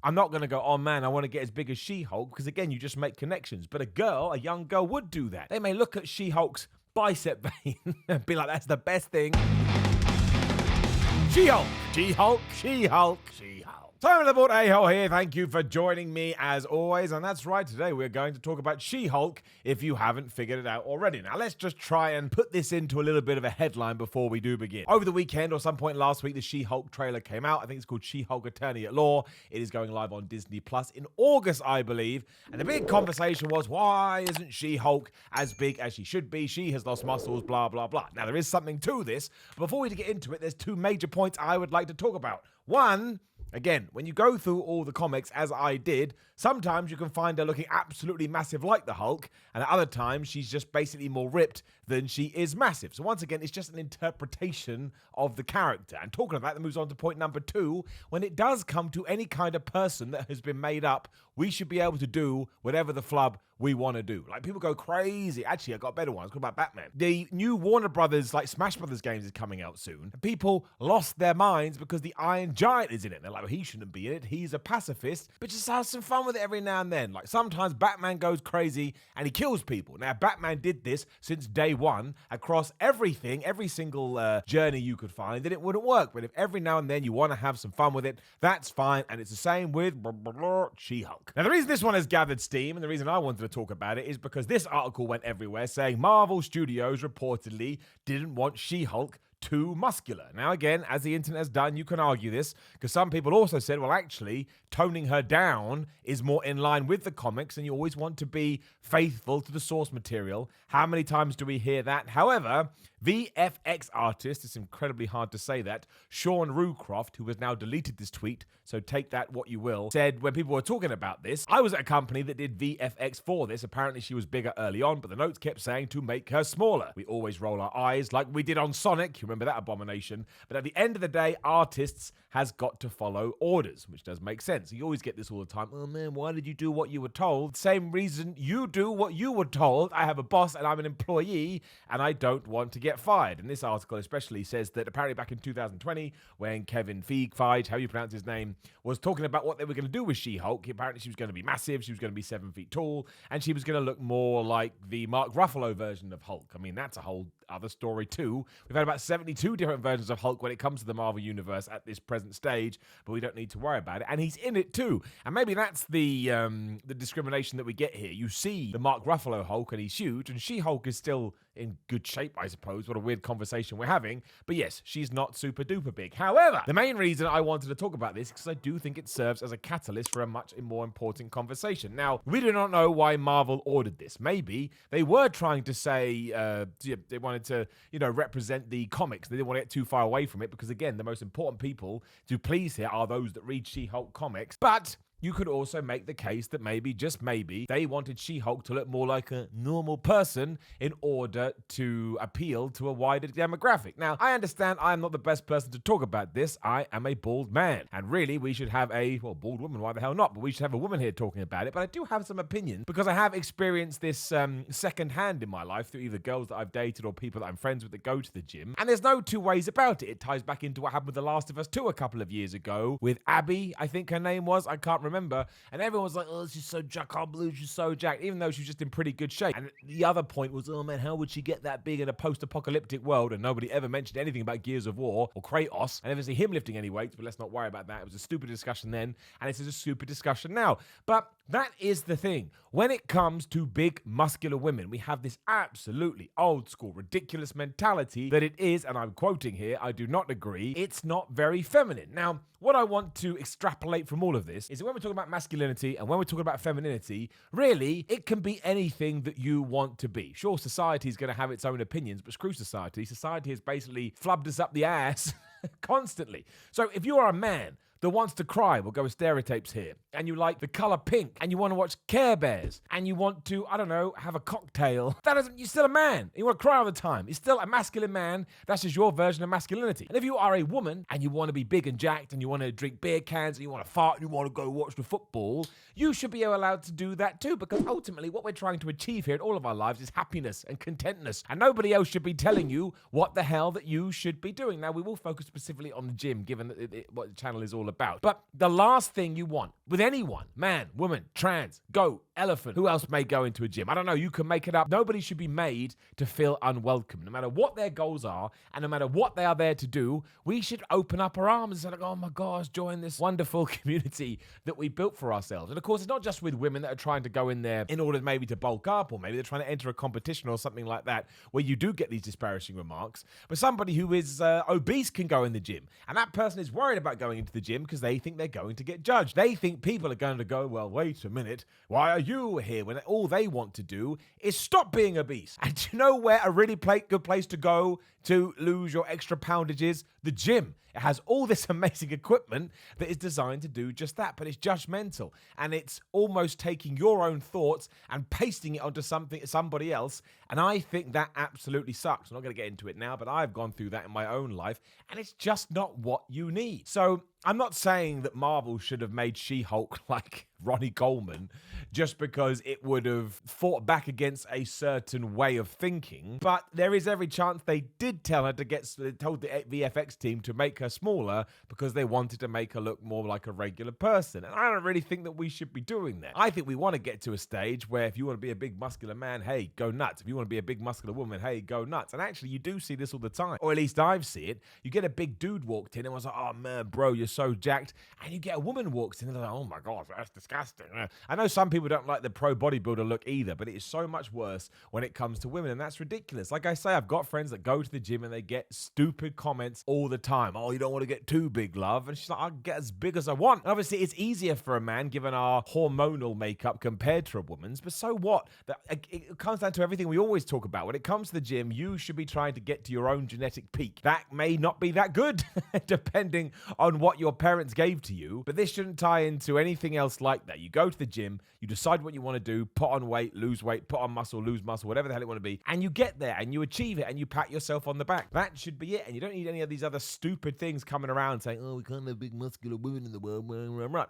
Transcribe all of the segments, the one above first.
I'm not going to go, oh man, I want to get as big as She-Hulk, because again, you just make connections. But a young girl would do that. They may look at She-Hulk's bicep vein and be like, that's the best thing. She-Hulk, She-Hulk, She-Hulk, She-Hulk. Simon the Board A-Hole here. Thank you for joining me as always. And that's right, today we're going to talk about She-Hulk if you haven't figured it out already. Now let's just try and put this into a little bit of a headline before we do begin. Over the weekend or some point last week, the She-Hulk trailer came out. I think it's called She-Hulk Attorney at Law. It is going live on Disney Plus in August, I believe. And the big conversation was, why isn't She-Hulk as big as she should be? She has lost muscles, blah, blah, blah. Now there is something to this. Before we get into it, there's two major points I would like to talk about. One, again, when you go through all the comics, as I did, sometimes you can find her looking absolutely massive like the Hulk, and at other times she's just basically more ripped than she is massive. So once again, it's just an interpretation of the character. And talking of that moves on to point number two. When it does come to any kind of person that has been made up, we should be able to do whatever the flub we want to do. Like, people go crazy. Actually, I got a better one. It's called about Batman. The new Warner Brothers, like Smash Brothers games is coming out soon. And people lost their minds because the Iron Giant is in it. They're like, well, he shouldn't be in it. He's a pacifist. But just have some fun with it every now and then. Like, sometimes Batman goes crazy and he kills people. Now, Batman did this since day one across everything, every single journey you could find, and it wouldn't work. But if every now and then you want to have some fun with it, that's fine. And it's the same with She-Hulk. Now, the reason this one has gathered steam and the reason I wanted to talk about it is because this article went everywhere saying Marvel Studios reportedly didn't want She-Hulk too muscular. Now, again, as the internet has done, you can argue this, because some people also said, well, actually, toning her down is more in line with the comics, and you always want to be faithful to the source material. How many times do we hear that? However, VFX artist, it's incredibly hard to say that, Sean Rucroft, who has now deleted this tweet, so take that what you will, said when people were talking about this, I was at a company that did VFX for this. Apparently she was bigger early on, but the notes kept saying to make her smaller. We always roll our eyes like we did on Sonic. You remember that abomination? But at the end of the day, artists has got to follow orders, which does make sense. You always get this all the time. Oh man, why did you do what you were told? Same reason you do what you were told. I have a boss and I'm an employee and I don't want to get fired. And this article especially says that apparently back in 2020, when Kevin Feige, how you pronounce his name, was talking about what they were going to do with She-Hulk, apparently she was going to be massive, she was going to be 7 feet tall, and she was going to look more like the Mark Ruffalo version of Hulk. I mean, that's a whole other story too. We've had about 72 different versions of Hulk when it comes to the Marvel Universe at this present stage, but we don't need to worry about it. And he's in it too. And maybe that's the discrimination that we get here. You see the Mark Ruffalo Hulk and he's huge, and She-Hulk is still in good shape, I suppose. What a weird conversation we're having. But yes, she's not super duper big. However, the main reason I wanted to talk about this is because I do think it serves as a catalyst for a much more important conversation. Now, we do not know why Marvel ordered this. Maybe they were trying to say they wanted to, represent the comics. They didn't want to get too far away from it because, again, the most important people to please here are those that read She-Hulk comics. But you could also make the case that maybe, just maybe, they wanted She-Hulk to look more like a normal person in order to appeal to a wider demographic. Now, I understand I am not the best person to talk about this. I am a bald man. And really, we should have bald woman, why the hell not? But we should have a woman here talking about it. But I do have some opinions because I have experienced this secondhand in my life through either girls that I've dated or people that I'm friends with that go to the gym. And there's no two ways about it. It ties back into what happened with The Last of Us 2 a couple of years ago with Abby, I think her name was. I can't remember, and everyone was like, oh, she's so jacked, I can't believe she's so jacked, even though she was just in pretty good shape. And the other point was, oh man, how would she get that big in a post-apocalyptic world? And nobody ever mentioned anything about Gears of War or Kratos. I never see him lifting any weights, but let's not worry about that. It was a stupid discussion then, and it's a stupid discussion now. But that is the thing. When it comes to big, muscular women, we have this absolutely old school, ridiculous mentality that it is, and I'm quoting here, I do not agree, it's not very feminine. Now, what I want to extrapolate from all of this is that when we're talking about masculinity and when we're talking about femininity, really, it can be anything that you want to be. Sure, society is going to have its own opinions, but screw society. Society has basically flubbed us up the ass constantly. So if you are a man that wants to cry, we'll go with stereotypes here, and you like the color pink, and you want to watch Care Bears, and you want to, have a cocktail, you're still a man. You want to cry all the time. You're still a masculine man. That's just your version of masculinity. And if you are a woman, and you want to be big and jacked, and you want to drink beer cans, and you want to fart, and you want to go watch the football, you should be allowed to do that too, because ultimately what we're trying to achieve here in all of our lives is happiness and contentness, and nobody else should be telling you what the hell that you should be doing. Now, we will focus specifically on the gym, given that what the channel is all all about. But the last thing you want with anyone, man, woman, trans, goat, elephant, who else may go into a gym? I don't know. You can make it up. Nobody should be made to feel unwelcome. No matter what their goals are and no matter what they are there to do, we should open up our arms and say, like, oh my gosh, join this wonderful community that we built for ourselves. And of course, it's not just with women that are trying to go in there in order maybe to bulk up, or maybe they're trying to enter a competition or something like that where you do get these disparaging remarks. But somebody who is obese can go in the gym. And that person is worried about going into the gym because they think they're going to get judged. They think people are going to go, well, wait a minute, why are you here? When all they want to do is stop being obese. And do you know where a really good place to go to lose your extra poundage is? The gym. It has all this amazing equipment that is designed to do just that, but it's judgmental, and it's almost taking your own thoughts and pasting it onto somebody else, and I think that absolutely sucks. I'm not going to get into it now, but I've gone through that in my own life, and it's just not what you need. So I'm not saying that Marvel should have made She-Hulk like Ronnie Coleman just because it would have fought back against a certain way of thinking, but there is every chance they did tell her told the VFX team to make her smaller because they wanted to make her look more like a regular person. And I don't really think that we should be doing that. I think we want to get to a stage where if you want to be a big muscular man, hey, go nuts. If you want to be a big muscular woman, hey, go nuts. And actually, you do see this all the time, or at least I've seen it. You get a big dude walked in and was like, oh man, bro, you're so jacked. And you get a woman walks in and they're like, oh my God, that's disgusting. I know some people don't like the pro bodybuilder look either, but it is so much worse when it comes to women, and that's ridiculous. Like I say, I've got friends that go to the gym and they get stupid comments all the time. Oh, you don't want to get too big, love. And she's like, I'll get as big as I want. And obviously, it's easier for a man given our hormonal makeup compared to a woman's, but so what? It comes down to everything we always talk about. When it comes to the gym, you should be trying to get to your own genetic peak. That may not be that good, depending on what your parents gave to you, but this shouldn't tie into anything else like that. You go to the gym, you decide what you want to do, put on weight, lose weight, put on muscle, lose muscle, whatever the hell it want to be, and you get there and you achieve it and you pat yourself on the back. That should be it, and you don't need any of these other stupid things coming around saying, oh, we can't have big muscular women in the world.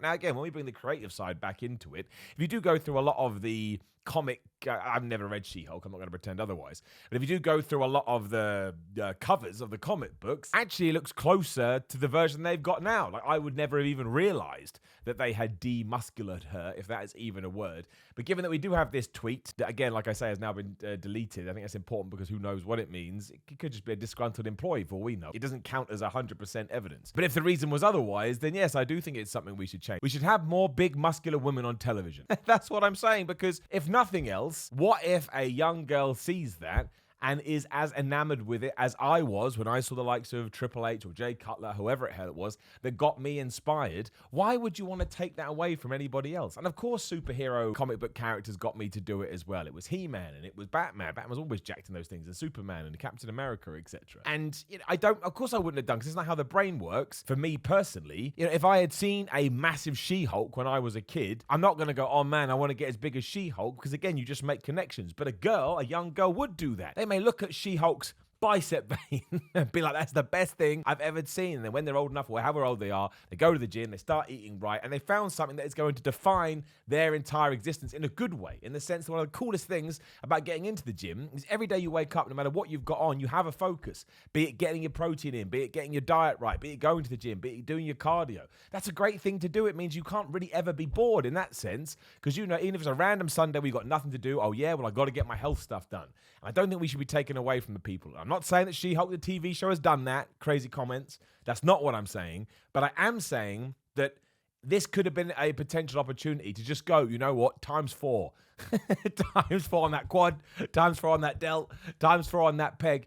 Now again, when we bring the creative side back into it, if you do go through a lot of the comic, I've never read She-Hulk, I'm not going to pretend otherwise, but if you do go through a lot of the covers of the comic books, actually it looks closer to the version they've got now. Like, I would never have even realized that they had demusculated her, if that is even a word. But given that we do have this tweet that, again, like I say, has now been deleted, I think that's important because who knows what it means. It could just be a disgruntled employee for all we know. It doesn't count as 100% evidence. But if the reason was otherwise, then yes, I do think it's something we should change. We should have more big muscular women on television. That's what I'm saying, because if nothing else, what if a young girl sees that and is as enamored with it as I was when I saw the likes of Triple H or Jay Cutler, whoever it hell it was, that got me inspired? Why would you want to take that away from anybody else? And of course, superhero comic book characters got me to do it as well. It was He-Man and it was Batman. Batman was always jacked in those things, and Superman and Captain America, etc. And of course I wouldn't have done, because it's not how the brain works. For me personally, if I had seen a massive She-Hulk when I was a kid, I'm not going to go, oh man, I want to get as big as She-Hulk, because again, you just make connections. But a young girl would do that. They may look at She-Hulk's bicep vein and be like, that's the best thing I've ever seen. And then when they're old enough, or however old they are, they go to the gym, they start eating right, and they found something that is going to define their entire existence in a good way, in the sense that one of the coolest things about getting into the gym is every day you wake up, no matter what you've got on, you have a focus, be it getting your protein in, be it getting your diet right, be it going to the gym, be it doing your cardio. That's a great thing to do. It means you can't really ever be bored in that sense, because even if it's a random Sunday where you've got nothing to do, oh yeah, well, I got to get my health stuff done. And I don't think we should be taken away from the people. I'm not saying that She-Hulk, the TV show, has done that. Crazy comments. That's not what I'm saying. But I am saying that this could have been a potential opportunity to just go, you know what, times 4. Times 4 on that quad, times 4 on that delt, times 4 on that pec,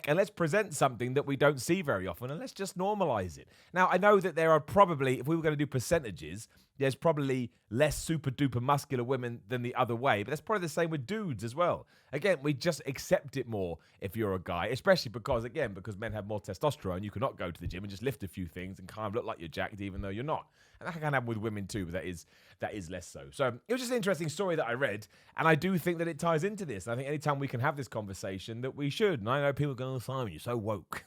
and let's present something that we don't see very often, and let's just normalize it. Now, I know that there are probably, if we were going to do percentages, there's probably less super duper muscular women than the other way, but that's probably the same with dudes as well. Again, we just accept it more if you're a guy, especially because men have more testosterone. You cannot go to the gym and just lift a few things and kind of look like you're jacked even though you're not. And that can happen with women too, but that is less so. So it was just an interesting story that I read, and I do think that it ties into this. And I think anytime we can have this conversation, that we should. And I know people are going, oh, Simon, you're so woke.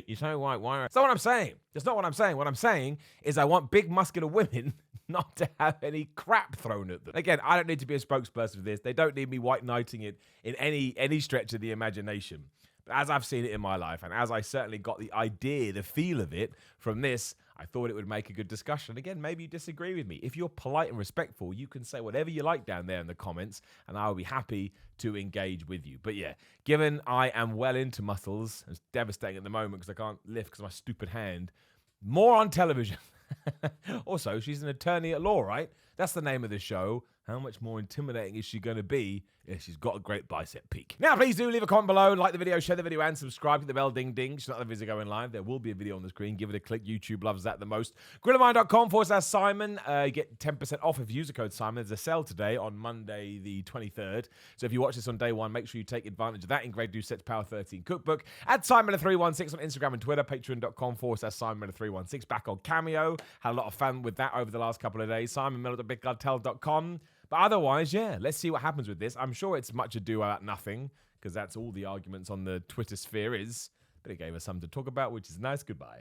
You're so white. Why? That's not what I'm saying. That's not what I'm saying. What I'm saying is I want big muscular women not to have any crap thrown at them. Again, I don't need to be a spokesperson for this. They don't need me white knighting it in any stretch of the imagination. As I've seen it in my life, and as I certainly got the idea, the feel of it from this, I thought it would make a good discussion. Again, maybe you disagree with me. If you're polite and respectful, you can say whatever you like down there in the comments, and I will be happy to engage with you. But yeah, given I am well into muscles, it's devastating at the moment because I can't lift because of my stupid hand, more on television. Also, she's an attorney at law, right? That's the name of the show. How much more intimidating is she going to be if she's got a great bicep peak? Now, please do leave a comment below, like the video, share the video, and subscribe. Hit the bell, ding, ding. She's not the video going live. There will be a video on the screen. Give it a click. YouTube loves that the most. Grillermind.com/Simon. You get 10% off if you use the code Simon. There's a sale today on Monday, the 23rd. So if you watch this on day one, make sure you take advantage of that in Grey Doucette's Power 13 Cookbook. At Simon316 on Instagram and Twitter. Patreon.com/Simon316. Back on Cameo. Had a lot of fun with that over the last couple of days. SimonMiller.BigGodTell.com. But otherwise, yeah, let's see what happens with this. I'm sure it's much ado about nothing, because that's all the arguments on the Twitter sphere is. But it gave us something to talk about, which is nice. Goodbye.